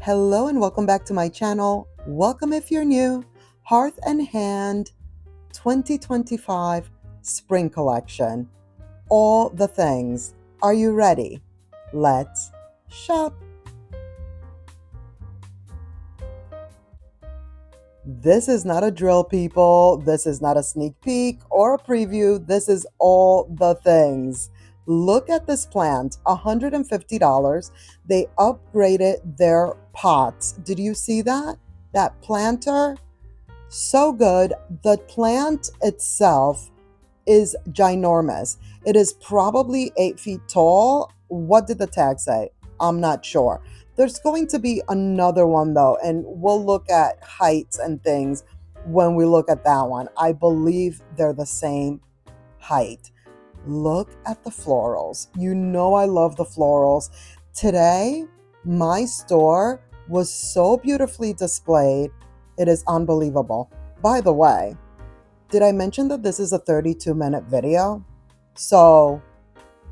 Hello and welcome back to my channel. Welcome if you're new. Hearth and Hand 2025 Spring Collection. All the things. Are you ready? Let's shop. This is not a drill, people. This is not a sneak peek or a preview. This is all the things. Look at this plant, $150. They upgraded their pots. Did you see that? That planter? So good. The plant itself is ginormous. It is probably 8 feet tall. What did the tag say? I'm not sure. There's going to be another one though, and we'll look at heights and things when we look at that one. I believe they're the same height. Look at the florals. You know I love the florals. Today, my store was so beautifully displayed. It is unbelievable. By the way, did I mention that this is a 32-minute video? So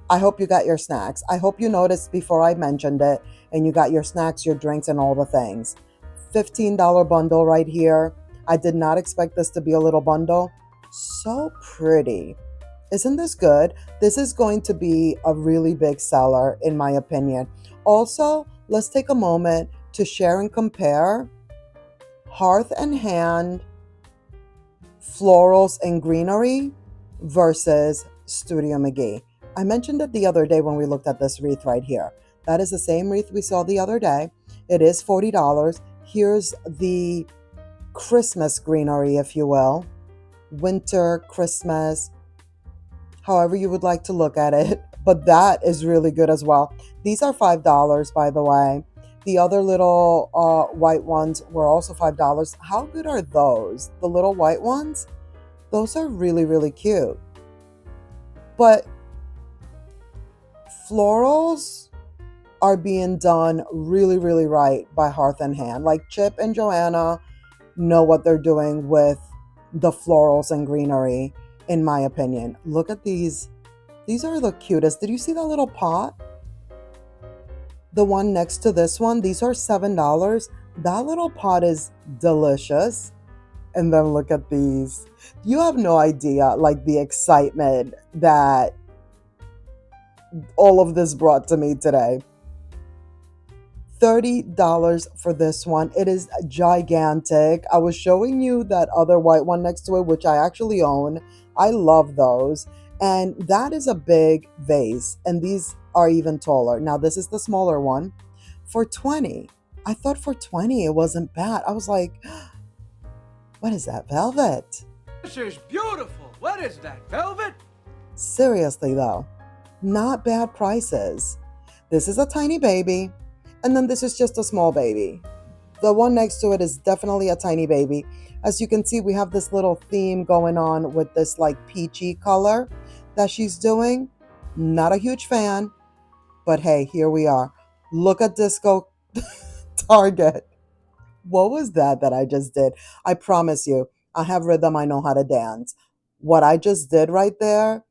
I hope you got your snacks. I hope you noticed before I mentioned it and you got your snacks, your drinks, and all the things. $15 bundle right here. I did not expect this to be a little bundle. So pretty. Isn't this good? This is going to be a really big seller in my opinion. Also, let's take a moment to share and compare Hearth and Hand Florals and Greenery versus Studio McGee. I mentioned it the other day when we looked at this wreath right here. That is the same wreath we saw the other day. It is $40. Here's the Christmas greenery, if you will. Winter, Christmas, however you would like to look at it. But that is really good as well. These are $5, by the way. The other little white ones were also $5. How good are those? The little white ones? Those are really, really cute. But florals are being done really, really right by Hearth and Hand. Like Chip and Joanna know what they're doing with the florals and greenery, in my opinion. Look at these. These are the cutest. Did you see that little pot? The one next to this one, these are $7. That little pot is delicious. And then look at these. You have no idea, like the excitement that all of this brought to me today. $30 for this one. It is gigantic. I was showing you that other white one next to it, which I actually own. I love those. And that is a big vase. And these are even taller. Now, this is the smaller one for 20. I thought for 20 it wasn't bad. I was like, what is that, velvet? This is beautiful. What is that, velvet? Seriously though, not bad prices. This is a tiny baby, and then this is just a small baby. The one next to it is definitely a tiny baby. As you can see, we have this little theme going on with this like peachy color that she's doing. Not a huge fan, but hey, here we are. Look at Disco Target. What was that I just did? I promise you, I have rhythm, I know how to dance. What I just did right there,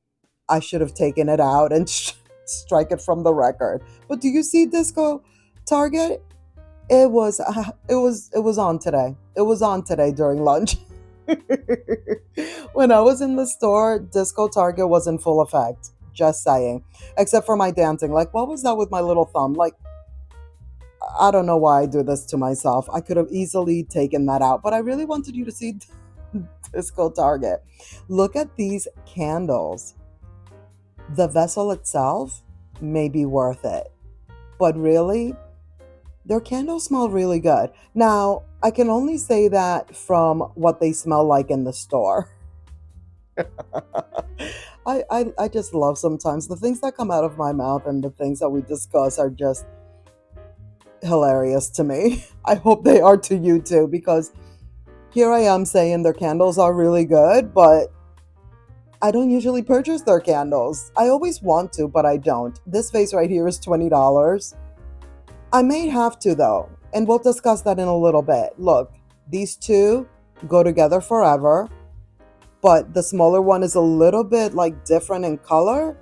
I should have taken it out and strike it from the record. But do you see Disco Target? It was on today. It was on today during lunch. When I was in the store, Disco Target was in full effect. Just saying. Except for my dancing. Like, what was that with my little thumb? Like, I don't know why I do this to myself. I could have easily taken that out, but I really wanted you to see Disco Target. Look at these candles. The vessel itself may be worth it, but really, their candles smell really good. Now, I can only say that from what they smell like in the store. I just love sometimes the things that come out of my mouth, and the things that we discuss are just hilarious to me. I hope they are to you too, because here I am saying their candles are really good, but I don't usually purchase their candles. I always want to, but I don't. This vase right here is $20. I may have to though, and we'll discuss that in a little bit. Look, these two go together forever, but the smaller one is a little bit like different in color.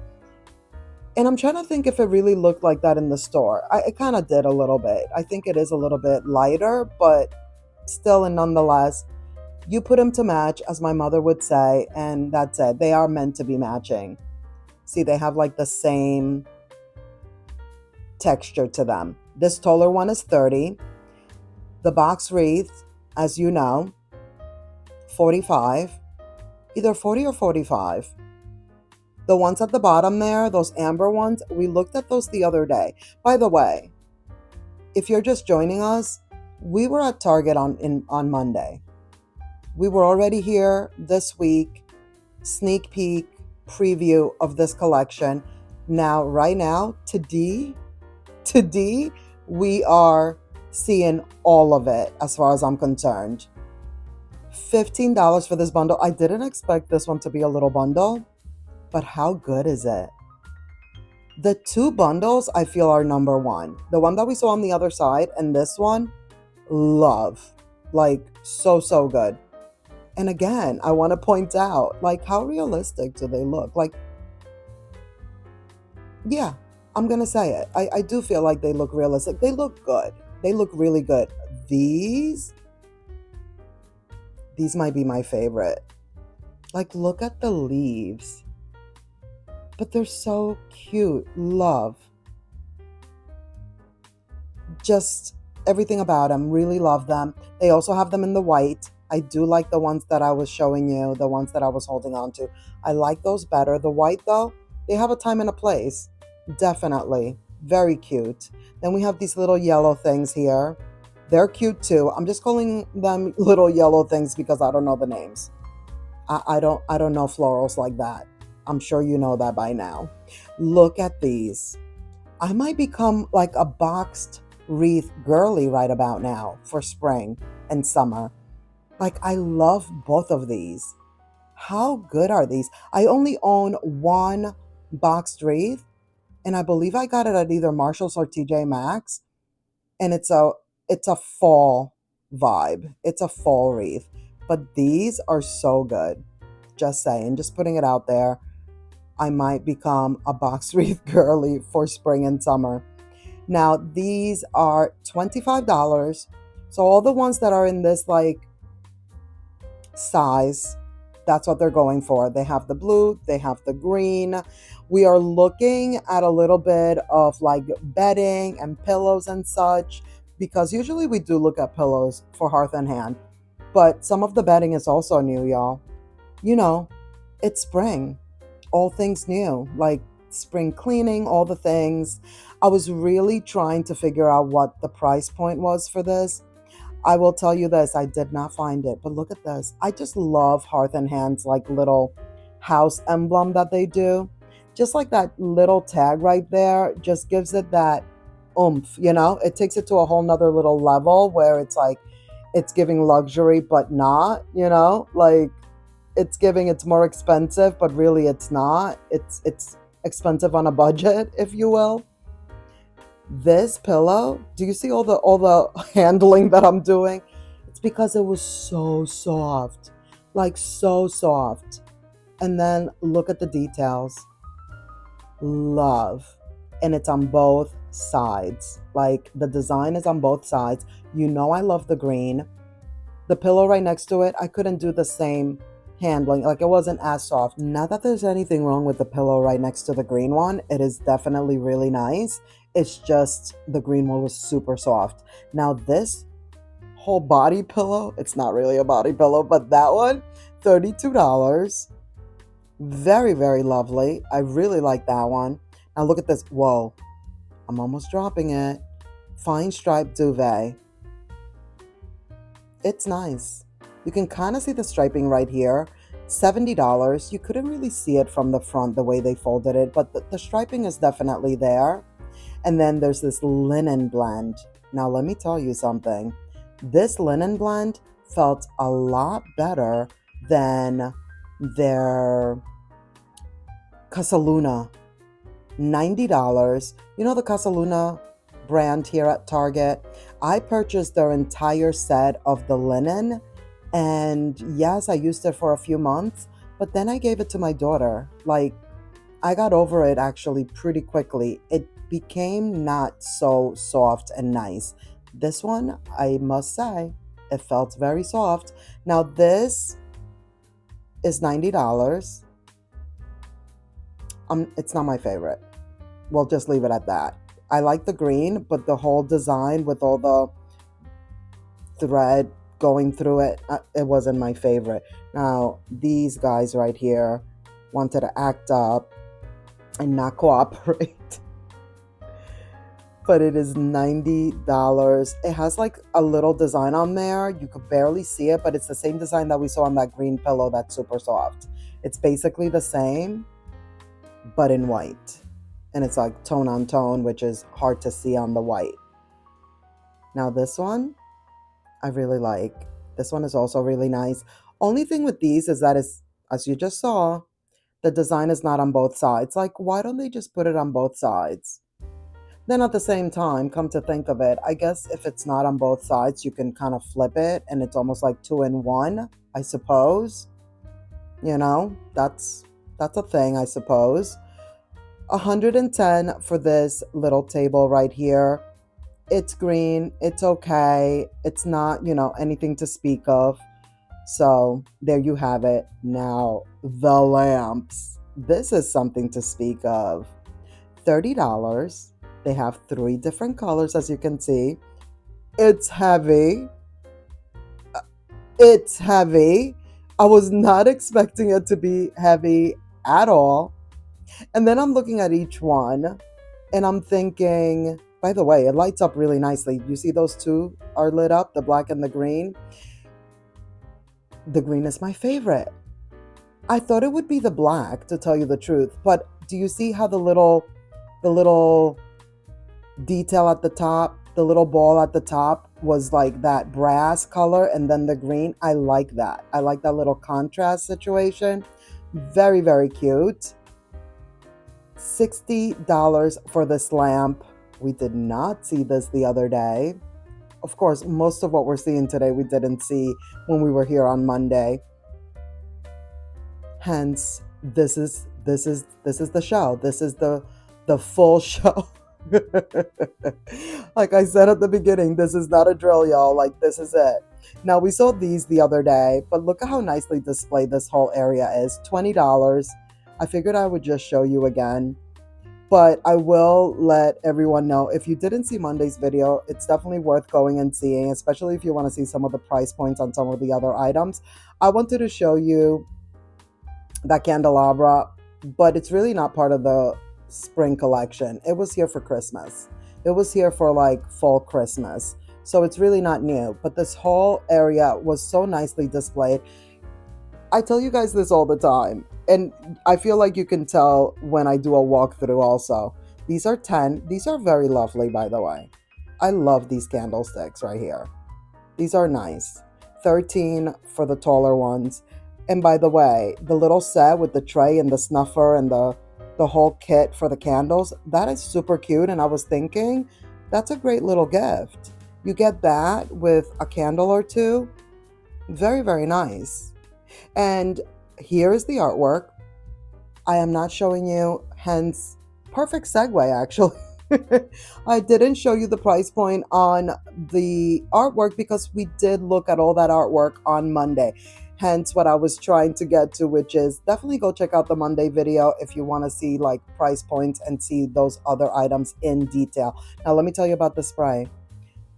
And I'm trying to think if it really looked like that in the store. It kind of did a little bit. I think it is a little bit lighter, but still and nonetheless, you put them to match, as my mother would say, and that's it. They are meant to be matching. See, they have like the same texture to them. This taller one is 30. The box wreath, as you know, 45. Either 40 or 45. The ones at the bottom there, those amber ones, we looked at those the other day. By the way, if you're just joining us, we were at Target on Monday. We were already here this week, sneak peek, preview of this collection. Now, right now, today, we are seeing all of it as far as I'm concerned. $15 for this bundle. I didn't expect this one to be a little bundle, but how good is it? The two bundles I feel are number one. The one that we saw on the other side and this one, love. Like, so good. And again, I want to point out, like, how realistic do they look? Like, yeah, I'm going to say it. I do feel like they look realistic. They look good. They look really good. These might be my favorite. Like, look at the leaves. But they're so cute. Love. Just everything about them. Really love them. They also have them in the white. I do like the ones that I was showing you, the ones that I was holding on to. I like those better. The white, though, they have a time and a place. Definitely. Very cute. Then we have these little yellow things here. They're cute, too. I'm just calling them little yellow things because I don't know the names. I don't know florals like that. I'm sure you know that by now. Look at these. I might become like a boxed wreath girly right about now for spring and summer. Like, I love both of these. How good are these? I only own one boxed wreath, and I believe I got it at either Marshall's or TJ Maxx, and it's a fall vibe. It's a fall wreath. But these are so good. Just saying, just putting it out there. I might become a box wreath girly for spring and summer. Now, these are $25. So all the ones that are in this like size, that's what they're going for. They have the blue, they have the green. We are looking at a little bit of like bedding and pillows and such, because usually we do look at pillows for Hearth and Hand, but some of the bedding is also new, y'all. You know, it's spring. All things new, like spring cleaning, all the things. I was really trying to figure out what the price point was for this. I will tell you this, I did not find it, but look at this. I just love Hearth and Hand's like little house emblem that they do. Just like that little tag right there just gives it that oomph, you know? It takes it to a whole nother little level where it's like, it's giving luxury, but not, you know? Like, it's more expensive, but really it's not. It's expensive on a budget, if you will. This pillow, do you see all the handling that I'm doing? It's because it was so soft, like so soft. And then look at the details. Love. And it's on both sides. Like, the design is on both sides. You know I love the green. The pillow right next to it, I couldn't do the same handling. Like, it wasn't as soft. Not that there's anything wrong with the pillow right next to the green one. It is definitely really nice. It's just the green one was super soft. Now this whole body pillow, it's not really a body pillow, but that one, $32. Very, very lovely. I really like that one. Now look at this. Whoa, I'm almost dropping it. Fine striped duvet. It's nice. You can kind of see the striping right here. $70. You couldn't really see it from the front the way they folded it, but the striping is definitely there. And then there's this linen blend. Now let me tell you something. This linen blend felt a lot better than their Casaluna. $90. You know the Casaluna brand here at Target? I purchased their entire set of the linen, and yes, I used it for a few months, but then I gave it to my daughter. Like, I got over it actually pretty quickly. It became not so soft and nice. This one, I must say, it felt very soft. Now this is $90. It's not my favorite. We'll just leave it at that. I like the green, but the whole design with all the thread going through it, it wasn't my favorite. Now, these guys right here wanted to act up and not cooperate. But it is $90. It has like a little design on there. You could barely see it, but it's the same design that we saw on that green pillow that's super soft. It's basically the same, but in white. And it's like tone on tone, which is hard to see on the white. Now this one, I really like. This one is also really nice. Only thing with these is that it's, as you just saw, the design is not on both sides. Like, why don't they just put it on both sides? Then at the same time, come to think of it, I guess if it's not on both sides, you can kind of flip it and it's almost like 2-in-1, I suppose. You know, that's a thing, I suppose. 110 for this little table right here. It's green, it's okay. It's not, anything to speak of. So there you have it. Now, the lamps. This is something to speak of. $30. They have 3 different colors, as you can see. It's heavy. It's heavy. I was not expecting it to be heavy at all. And then I'm looking at each one and I'm thinking, by the way, it lights up really nicely. You see those two are lit up, the black and the green? The green is my favorite. I thought it would be the black, to tell you the truth. But do you see how the little detail at the top, the little ball at the top was like that brass color, and then the green? I like that. I like that little contrast situation. Very, very cute. $60 for this lamp. We did not see this the other day. Of course, most of what we're seeing today we didn't see when we were here on Monday. Hence, this is the show. This is the full show. Like I said at the beginning, this is not a drill, y'all. Like, this is it. Now, we saw these the other day, but look at how nicely displayed this whole area is. $20. I figured I would just show you again. But I will let everyone know, if you didn't see Monday's video, it's definitely worth going and seeing, especially if you want to see some of the price points on some of the other items. I wanted to show you that candelabra, but it's really not part of the spring collection. It was here for Christmas. It was here for like fall Christmas. So it's really not new, but this whole area was so nicely displayed. I tell you guys this all the time, and I feel like you can tell when I do a walkthrough also. These are 10. These are very lovely, by the way. I love these candlesticks right here. These are nice. 13 for the taller ones. And by the way, the little set with the tray and the snuffer and the whole kit for the candles, that is super cute. And I was thinking, that's a great little gift. You get that with a candle or two. Very, very nice. And here is the artwork. I am not showing you, hence, perfect segue actually. I didn't show you the price point on the artwork because we did look at all that artwork on Monday. Hence what I was trying to get to, which is definitely go check out the Monday video if you want to see like price points and see those other items in detail. Now let me tell you about the spray.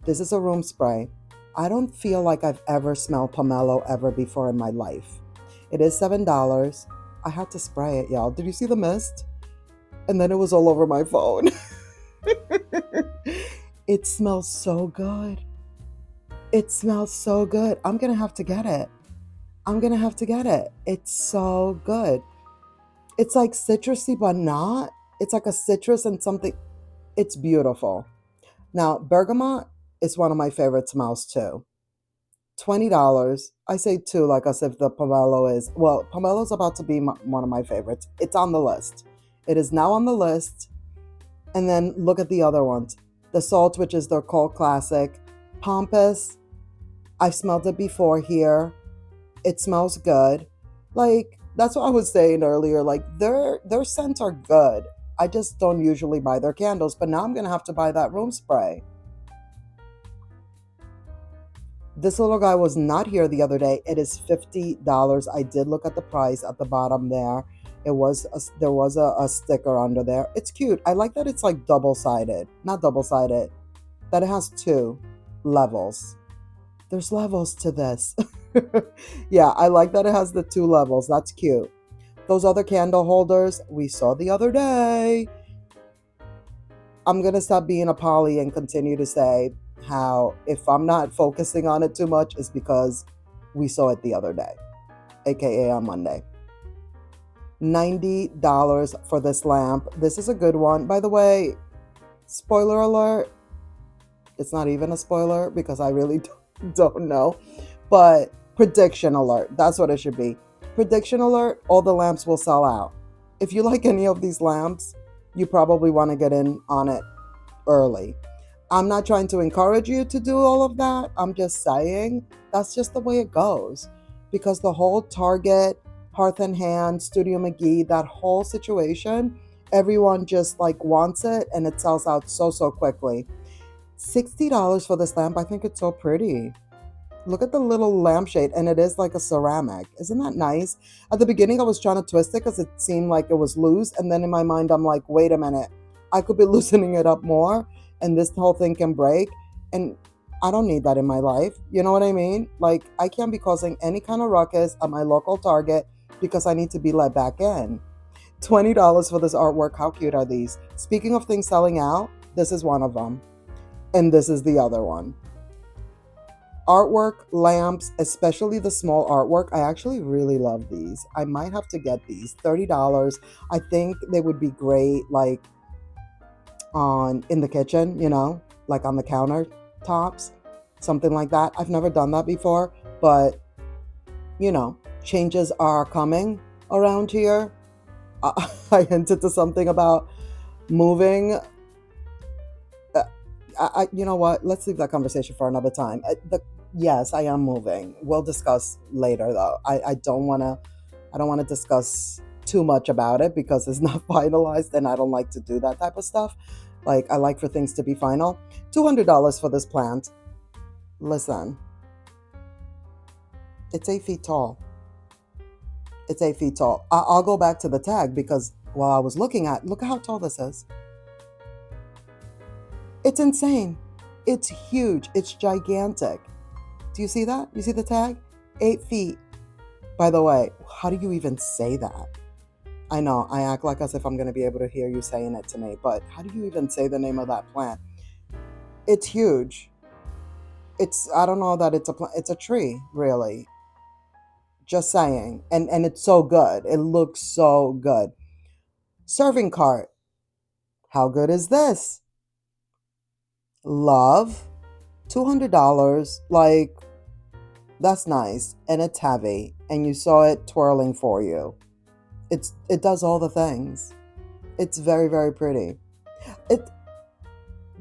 This is a room spray. I don't feel like I've ever smelled pomelo ever before in my life. It is $7. I had to spray it, y'all. Did you see the mist? And then it was all over my phone. It smells so good. It smells so good. I'm going to have to get it. It's so good. It's like citrusy, but not. It's like a citrus and something. It's beautiful. Now, bergamot is one of my favorite smells too. $20. I say two, like as if the pomelo is. Well, pomelo's about to be one of my favorites. It's on the list. It is now on the list. And then look at the other ones. The salt, which is their cult classic. Pampas. I've smelled it before here. It smells good. Like, That's what I was saying earlier. Like their scents are good. I just don't usually buy their candles, but now I'm gonna have to buy that room spray. This little guy was not here the other day. It is $50. I did look at the price at the bottom there. There was a sticker under there. It's cute. I like that it's like double sided, not double sided. That it has two levels. There's levels to this. Yeah, I like that it has the two levels. That's cute. Those other candle holders we saw the other day. I'm going to stop being a Polly and continue to say how if I'm not focusing on it too much, it's because we saw it the other day, aka on Monday. $90 for this lamp. This is a good one. By the way, spoiler alert, it's not even a spoiler because I really don't know. But prediction alert, that's what it should be. Prediction alert, all the lamps will sell out. If you like any of these lamps, you probably want to get in on it early. I'm not trying to encourage you to do all of that. I'm just saying that's just the way it goes. Because the whole Target, Hearth and Hand, Studio McGee, that whole situation, everyone just like wants it and it sells out so quickly. $60 for this lamp. I think it's so pretty. Look at the little lampshade, and it is like a ceramic. Isn't that nice? At the beginning, I was trying to twist it because it seemed like it was loose. And then in my mind, I'm like, wait a minute. I could be loosening it up more, and this whole thing can break. And I don't need that in my life. You know what I mean? Like, I can't be causing any kind of ruckus at my local Target because I need to be let back in. $20 for this artwork. How cute are these? Speaking of things selling out, this is one of them. And this is the other one. Artwork, lamps, especially the small artwork. I actually really love these. I might have to get these. $30. I think they would be great like on in the kitchen, like on the countertops, something like that. I've never done that before, but changes are coming around here. I hinted to something about moving. You know what? Let's leave that conversation for another time. Yes, I am moving. We'll discuss later, though. I don't want to. I don't want to discuss too much about it because it's not finalized, and I don't like to do that type of stuff. Like I like for things to be final. $200 for this plant. Listen, it's 8 feet tall. It's 8 feet tall. I'll go back to the tag because while I was looking at, look at how tall this is. It's insane. It's huge. It's gigantic. Do you see that? You see the tag? 8 feet. By the way, how do you even say that? I know, I act like as if I'm going to be able to hear you saying it to me, but how do you even say the name of that plant? It's huge. I don't know that it's a plant. It's a tree, really. Just saying. And it's so good. It looks so good. Serving cart. How good is this? Love. $200. Like, that's nice. And it's heavy. And you saw it twirling for you. It does all the things. It's very, very pretty. It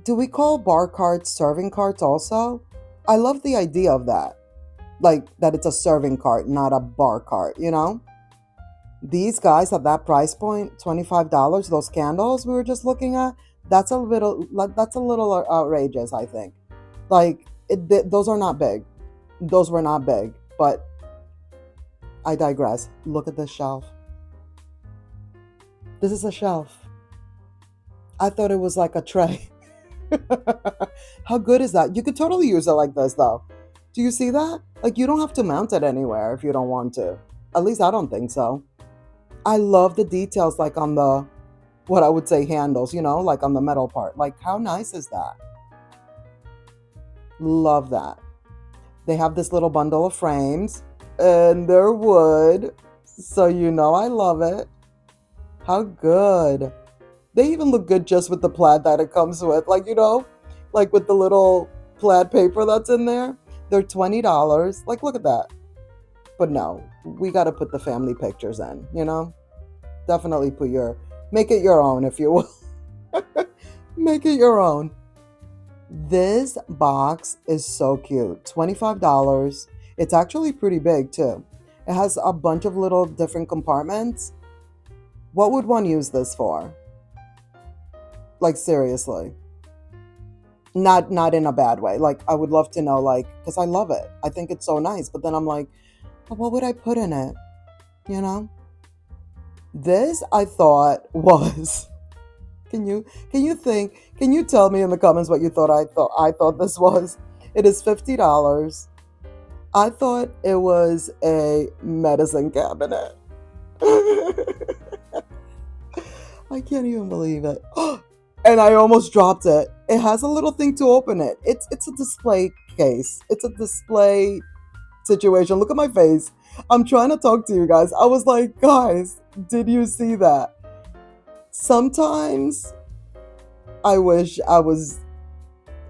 Do we call bar carts serving carts also? I love the idea of that. Like that it's a serving cart, not a bar cart. These guys at that price point, $25, those candles we were just looking at, that's a little outrageous, I think. Like those are not big. Those were not big, but I digress. Look at this shelf. This is a shelf. I thought it was like a tray. How good is that? You could totally use it like this though. Do you see that? Like you don't have to mount it anywhere if you don't want to. At least I don't think so. I love the details like on the, what I would say handles, like on the metal part. Like how nice is that? Love that. They have this little bundle of frames and they're wood. So I love it. How good. They even look good just with the plaid that it comes with. Like with the little plaid paper that's in there. They're $20. Like, look at that. But no, we got to put the family pictures in. Definitely make it your own, if you will. Make it your own. This box is so cute. $25. It's actually pretty big too. It has a bunch of little different compartments. What would one use this for? Like seriously. Not in a bad way. Like I would love to know, like, because I love it. I think it's so nice. But then I'm like, "But what would I put in it? You know? This I thought was can you tell me in the comments what you thought I thought this was? It is $50. I thought it was a medicine cabinet. I can't even believe it. And I almost dropped it. It has a little thing to open it. It's a display case. It's a display situation. Look at my face. I'm trying to talk to you guys. I was like, guys, did you see that? Sometimes I wish I was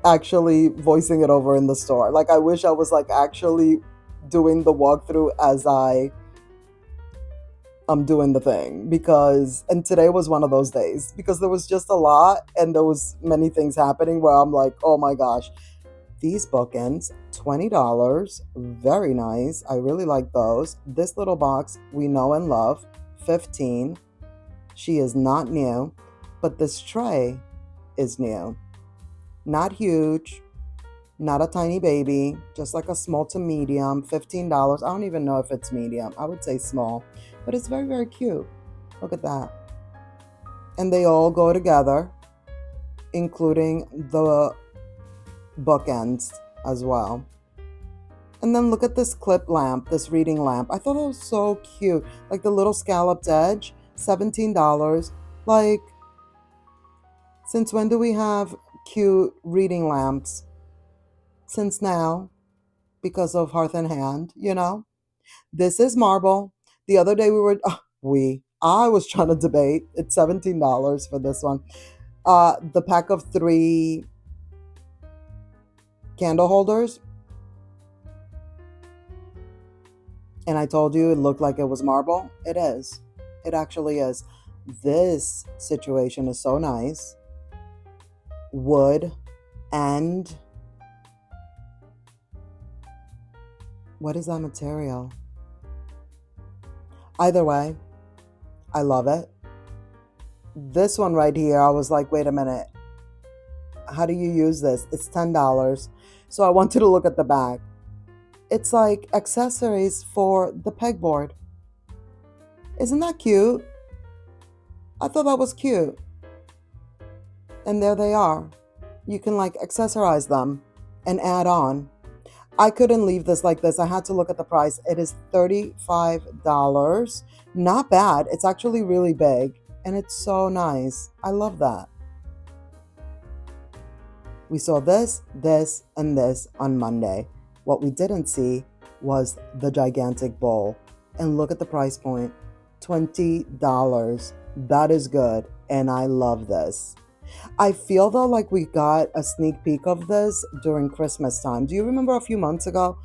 actually voicing it over in the store. Like I wish I was like actually doing the walkthrough as I'm doing the thing, because and today was one of those days because there was just a lot and there was many things happening where I'm like, "Oh my gosh, these bookends, $20, very nice. I really like those. This little box we know and love, 15. She is not new, but this tray is new. Not huge, not a tiny baby, just like a small to medium, $15. I don't even know if it's medium. I would say small, but it's very, very cute. Look at that. And they all go together, including the bookends as well. And then look at this clip lamp, this reading lamp. I thought it was so cute. Like the little scalloped edge, $17. Like, since when do we have cute reading lamps? Since now, because of Hearth and Hand, you know? This is marble. The other day I was trying to debate. It's $17 for this one. The pack of 3 candle holders. And I told you it looked like it was marble. It is. It actually is. This situation is so nice. Wood and what is that material? Either way, I love it. This one right here, I was like, wait a minute. How do you use this? It's $10. So I wanted to look at the back. It's like accessories for the pegboard. Isn't that cute? I thought that was cute. And there they are. You can like accessorize them and add on. I couldn't leave this like this. I had to look at the price. It is $35. Not bad. It's actually really big and it's so nice. I love that. We saw this, and this on Monday. What we didn't see was the gigantic bowl. And look at the price point, $20. That is good, and I love this. I feel though like we got a sneak peek of this during Christmas time. Do you remember a few months ago?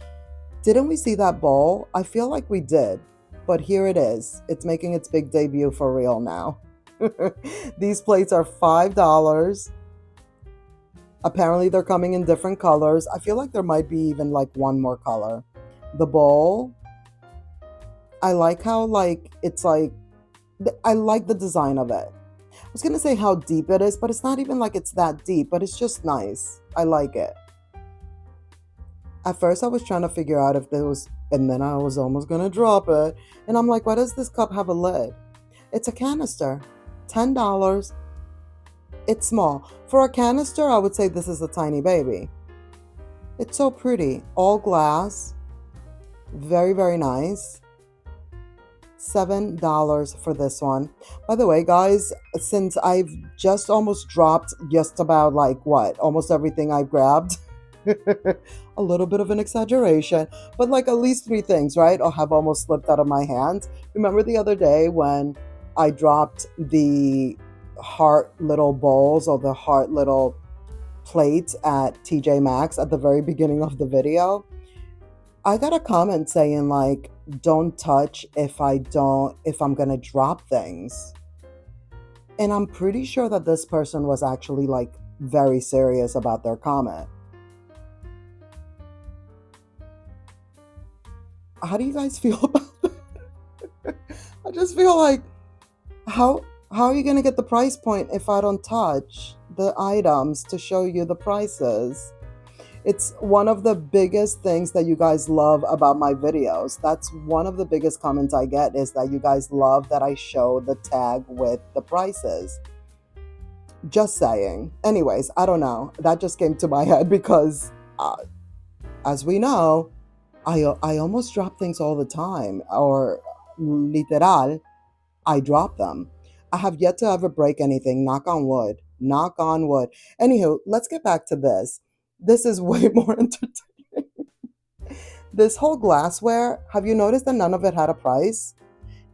Didn't we see that bowl? I feel like we did, but here it is. It's making its big debut for real now. These plates are $5. Apparently they're coming in different colors. I feel like there might be even like one more color. The bowl, I like how like it's like, I like the design of it. I was gonna say how deep it is, but it's not even like it's that deep, but it's just nice. I like it. At first I was trying to figure out if there was, and then I was almost gonna drop it. And I'm like, why does this cup have a lid? It's a canister, $10. It's small. For a canister, I would say this is a tiny baby. It's so pretty. All glass. Very, very nice. $7 for this one. By the way, guys, since I've just almost dropped just about like what? Almost everything I've grabbed. A little bit of an exaggeration, but like at least 3 things, right? Or have almost slipped out of my hand. Remember the other day when I dropped the heart little bowls or the heart little plates at TJ Maxx at the very beginning of the video? I got a comment saying like, don't touch if I'm gonna drop things. And I'm pretty sure that this person was actually like very serious about their comment. How do you guys feel about that? just feel like how how are you gonna get the price point if I don't touch the items to show you the prices? It's one of the biggest things that you guys love about my videos. That's one of the biggest comments I get is that you guys love that I show the tag with the prices. Just saying. Anyways, I don't know. That just came to my head because, as we know, I almost drop things all the time, or literal, I drop them. I have yet to ever break anything. Knock on wood. Knock on wood. Anywho, let's get back to this. This is way more entertaining. This whole glassware, have you noticed that none of it had a price?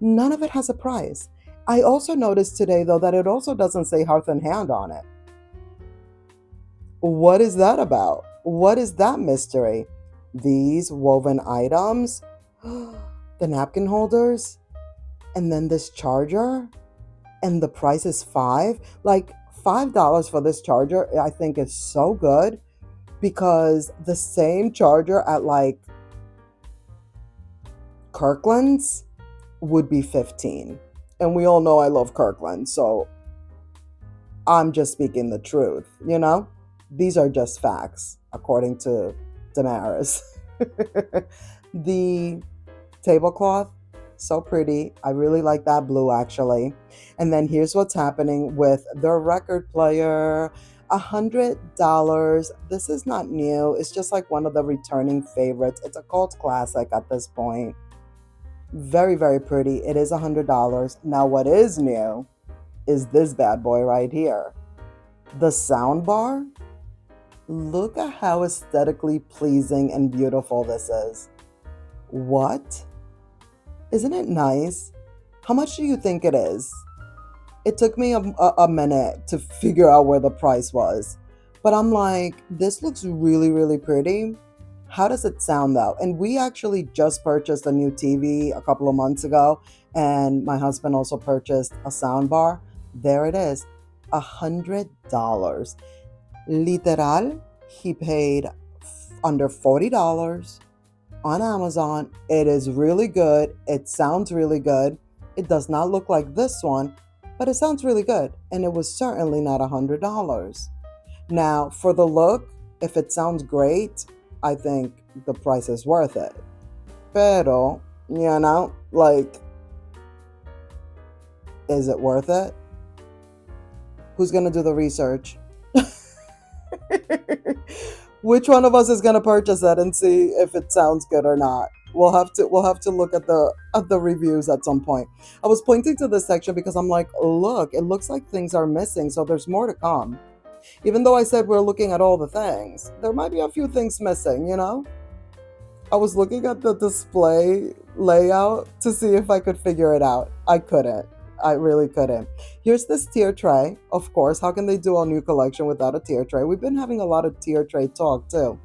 None of it has a price. I also noticed today, though, that it also doesn't say Hearth and Hand on it. What is that about? What is that mystery? These woven items, the napkin holders, and then this charger, and the price is like $5 for this charger. I think is so good because the same charger at like Kirkland's would be 15, and we all know I love Kirkland, so I'm just speaking the truth, you know? These are just facts, according to Damaris. The tablecloth, so pretty. I really like that blue, actually. And then here's what's happening with the record player. $100. This is not new. It's just like one of the returning favorites. It's a cult classic at this point. Very, very pretty. It is $100. Now, what is new is this bad boy right here. The sound bar. Look at how aesthetically pleasing and beautiful this is. What? Isn't it nice? How much do you think it is? It took me a minute to figure out where the price was. But I'm like, this looks really, really pretty. How does it sound though? And we actually just purchased a new TV a couple of months ago, and my husband also purchased a sound bar. There it is, $100. Literal, he paid under $40 on Amazon. It is really good. It sounds really good. It does not look like this one, but it sounds really good. And it was certainly not $100. Now, for the look, if it sounds great, I think the price is worth it. Pero, like, is it worth it? Who's going to do the research? Which one of us is going to purchase it and see if it sounds good or not? We'll have to look at the reviews at some point. I was pointing to this section because I'm like, look, it looks like things are missing, so there's more to come. Even though I said we're looking at all the things, there might be a few things missing, you know? I was looking at the display layout to see if I could figure it out. I couldn't. I really couldn't. Here's this tier tray. Of course, how can they do a new collection without a tier tray? We've been having a lot of tier tray talk too.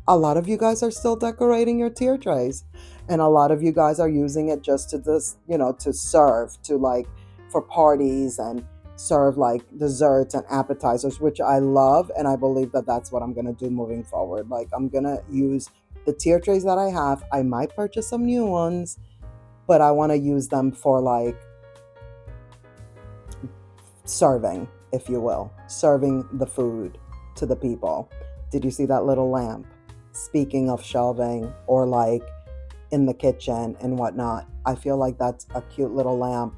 A lot of you guys are still decorating your tier trays, and a lot of you guys are using it just to to serve, to like for parties and serve like desserts and appetizers, which I love, and I believe that that's what I'm going to do moving forward. Like, I'm going to use the tier trays that I have. I might purchase some new ones, but I want to use them for like serving, if you will, serving the food to the people. Did you see that little lamp? Speaking of shelving or like in the kitchen and whatnot, I feel like that's a cute little lamp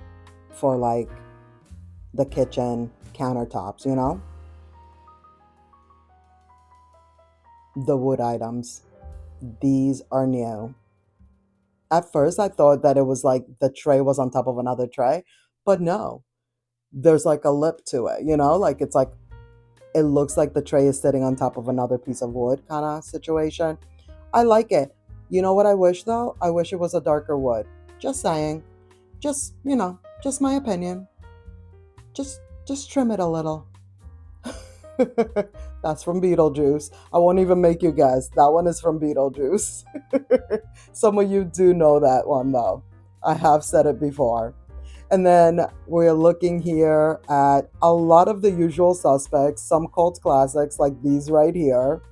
for like the kitchen countertops, you know? The wood items. These are new. At first, I thought that it was like the tray was on top of another tray, but no. There's like a lip to it, you know? Like it's like, it looks like the tray is sitting on top of another piece of wood kind of situation. I like it. You know what I wish though? I wish it was a darker wood. Just saying. Just, just my opinion. Just trim it a little. That's from Beetlejuice. I won't even make you guess. That one is from Beetlejuice. Some of you do know that one though. I have said it before. And then we're looking here at a lot of the usual suspects, some cult classics like these right here.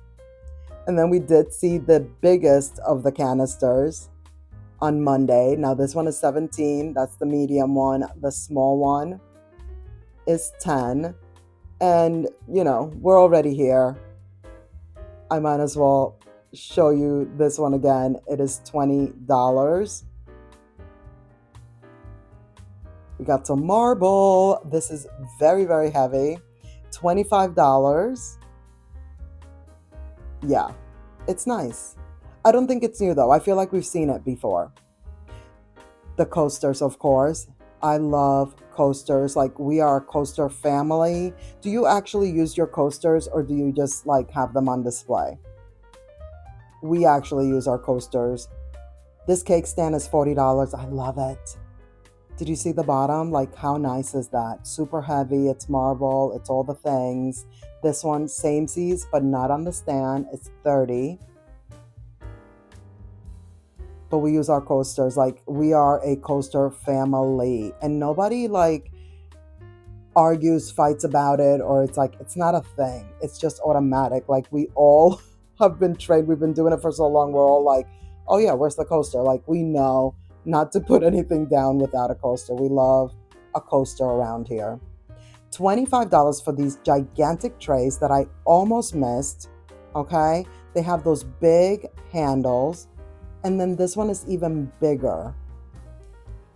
And then we did see the biggest of the canisters. on Monday. Now this one is 17. That's the medium one. The small one is 10. And, we're already here. I might as well show you this one again. It is $20. We got some marble. This is very, very heavy. $25. Yeah, it's nice. I don't think it's new though. I feel like we've seen it before. The coasters, of course. I love coasters. Like, we are a coaster family. Do you actually use your coasters, or do you just like have them on display? We actually use our coasters. This cake stand is $40. I love it. Did you see the bottom? Like, how nice is that? Super heavy. It's marble. It's all the things. This one, same size, but not on the stand. It's 30. But we use our coasters. Like, we are a coaster family, and nobody like argues, fights about it, or it's like, it's not a thing. It's just automatic. Like, we all have been trained. We've been doing it for so long. We're all like, oh yeah, where's the coaster? Like, we know not to put anything down without a coaster. We love a coaster around here. $25 for these gigantic trays that I almost missed. Okay, they have those big handles. And then this one is even bigger.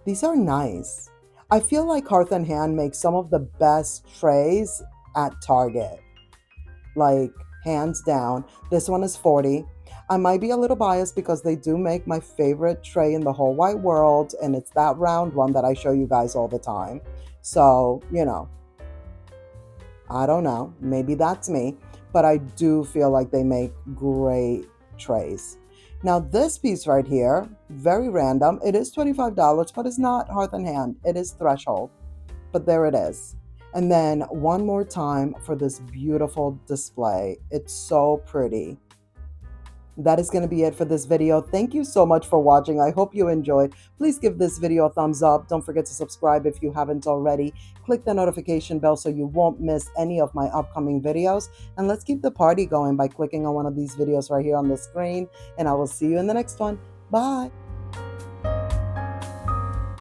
These are nice. I feel like Hearth and Hand makes some of the best trays at Target. Like, hands down. This one is 40. I might be a little biased because they do make my favorite tray in the whole wide world, and it's that round one that I show you guys all the time. So, I don't know. Maybe that's me. But I do feel like they make great trays. Now this piece right here, very random. It is $25, but it's not Hearth and Hand. It is Threshold. But there it is. And then one more time for this beautiful display. It's so pretty. That is going to be it for this video. Thank you so much for watching. I hope you enjoyed. Please give this video a thumbs up. Don't forget to subscribe if you haven't already. Click the notification bell so you won't miss any of my upcoming videos. And let's keep the party going by clicking on one of these videos right here on the screen. And I will see you in the next one. Bye.